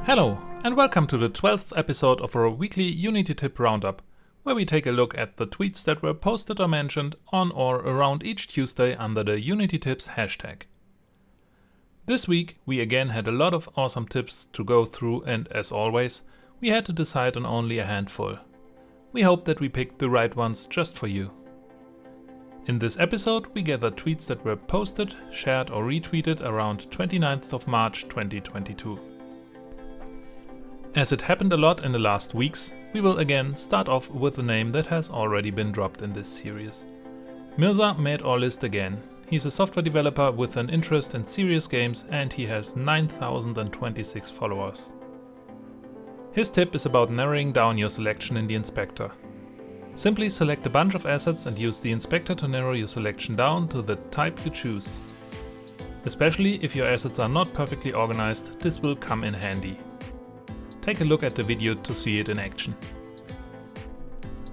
Hello, and welcome to the 12th episode of our weekly Unity tip Roundup, where we take a look at the tweets that were posted or mentioned on or around each Tuesday under the Unity Tips hashtag. This week, we again had a lot of awesome tips to go through, and as always, we had to decide on only a handful. We hope that we picked the right ones just for you. In this episode, we gathered tweets that were posted, shared or retweeted around 29th of March 2022. As it happened a lot in the last weeks, we will again start off with a name that has already been dropped in this series. Mirza made our list again. He's a software developer with an interest in serious games, and he has 9,026 followers. His tip is about narrowing down your selection in the inspector. Simply select a bunch of assets and use the inspector to narrow your selection down to the type you choose. Especially if your assets are not perfectly organized, this will come in handy. Take a look at the video to see it in action.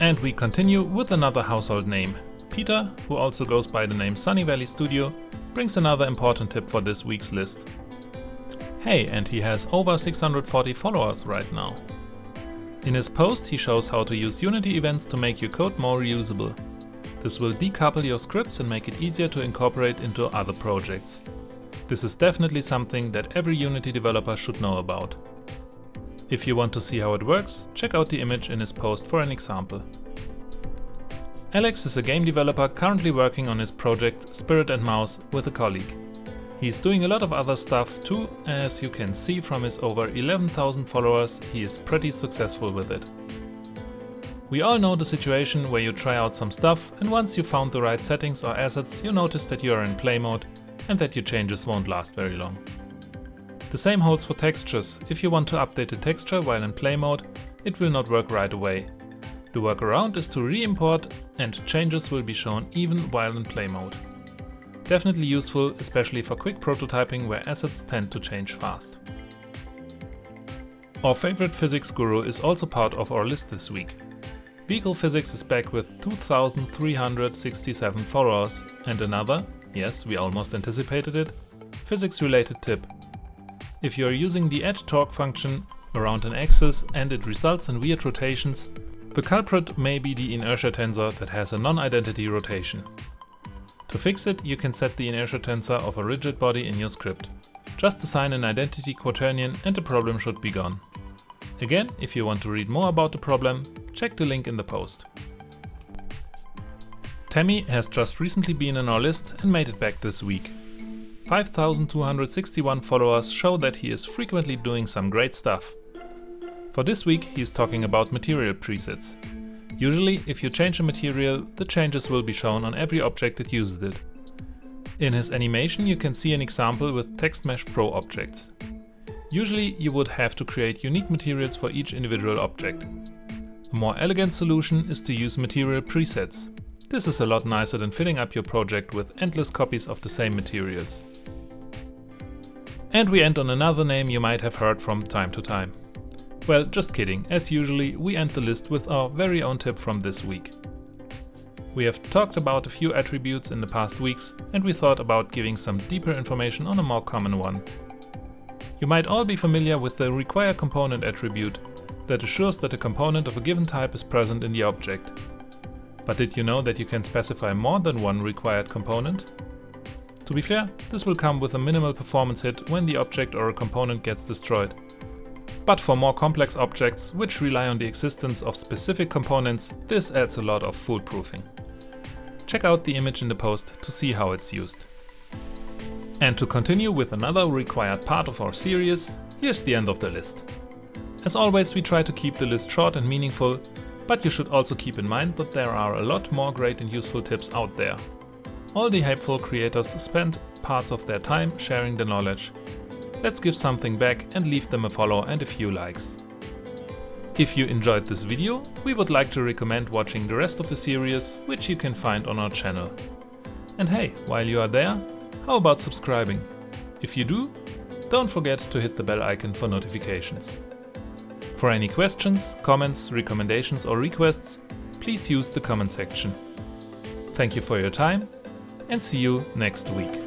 And we continue with another household name. Peter, who also goes by the name Sunny Valley Studio, brings another important tip for this week's list. Hey, and he has over 640 followers right now. In his post, he shows how to use UnityEvents to make your code more reusable. This will decouple your scripts and make it easier to incorporate into other projects. This is definitely something that every Unity developer should know about. If you want to see how it works, check out the image in his post for an example. Alex is a game developer currently working on his project Spirit and Mouse with a colleague. He's doing a lot of other stuff too, as you can see from his over 11,000 followers, he is pretty successful with it. We all know the situation where you try out some stuff, and once you found the right settings or assets, you notice that you are in play mode and that your changes won't last very long. The same holds for textures. If you want to update a texture while in play mode, it will not work right away. The workaround is to reimport, and changes will be shown even while in play mode. Definitely useful, especially for quick prototyping where assets tend to change fast. Our favorite physics guru is also part of our list this week. Vehicle Physics is back with 2,367 followers and another, yes, we almost anticipated it, physics-related tip. If you are using the add torque function around an axis and it results in weird rotations, the culprit may be the inertia tensor that has a non-identity rotation. To fix it, you can set the inertia tensor of a rigid body in your script. Just assign an identity quaternion and the problem should be gone. Again, if you want to read more about the problem, check the link in the post. Tammy has just recently been on our list and made it back this week. 5,261 followers show that he is frequently doing some great stuff. For this week, he is talking about material presets. Usually, if you change a material, the changes will be shown on every object that uses it. In his animation, you can see an example with TextMesh Pro objects. Usually, you would have to create unique materials for each individual object. A more elegant solution is to use material presets. This is a lot nicer than filling up your project with endless copies of the same materials. And we end on another name you might have heard from time to time. Well, just kidding, as usually we end the list with our very own tip from this week. We have talked about a few attributes in the past weeks, and we thought about giving some deeper information on a more common one. You might all be familiar with the require component attribute that assures that a component of a given type is present in the object. But did you know that you can specify more than one required component? To be fair, this will come with a minimal performance hit when the object or a component gets destroyed. But for more complex objects, which rely on the existence of specific components, this adds a lot of foolproofing. Check out the image in the post to see how it's used. And to continue with another required part of our series, here's the end of the list. As always, we try to keep the list short and meaningful, but you should also keep in mind that there are a lot more great and useful tips out there. All the helpful creators spend parts of their time sharing the knowledge. Let's give something back and leave them a follow and a few likes. If you enjoyed this video, we would like to recommend watching the rest of the series, which you can find on our channel. And hey, while you are there, how about subscribing? If you do, don't forget to hit the bell icon for notifications. For any questions, comments, recommendations or requests, please use the comment section. Thank you for your time and see you next week.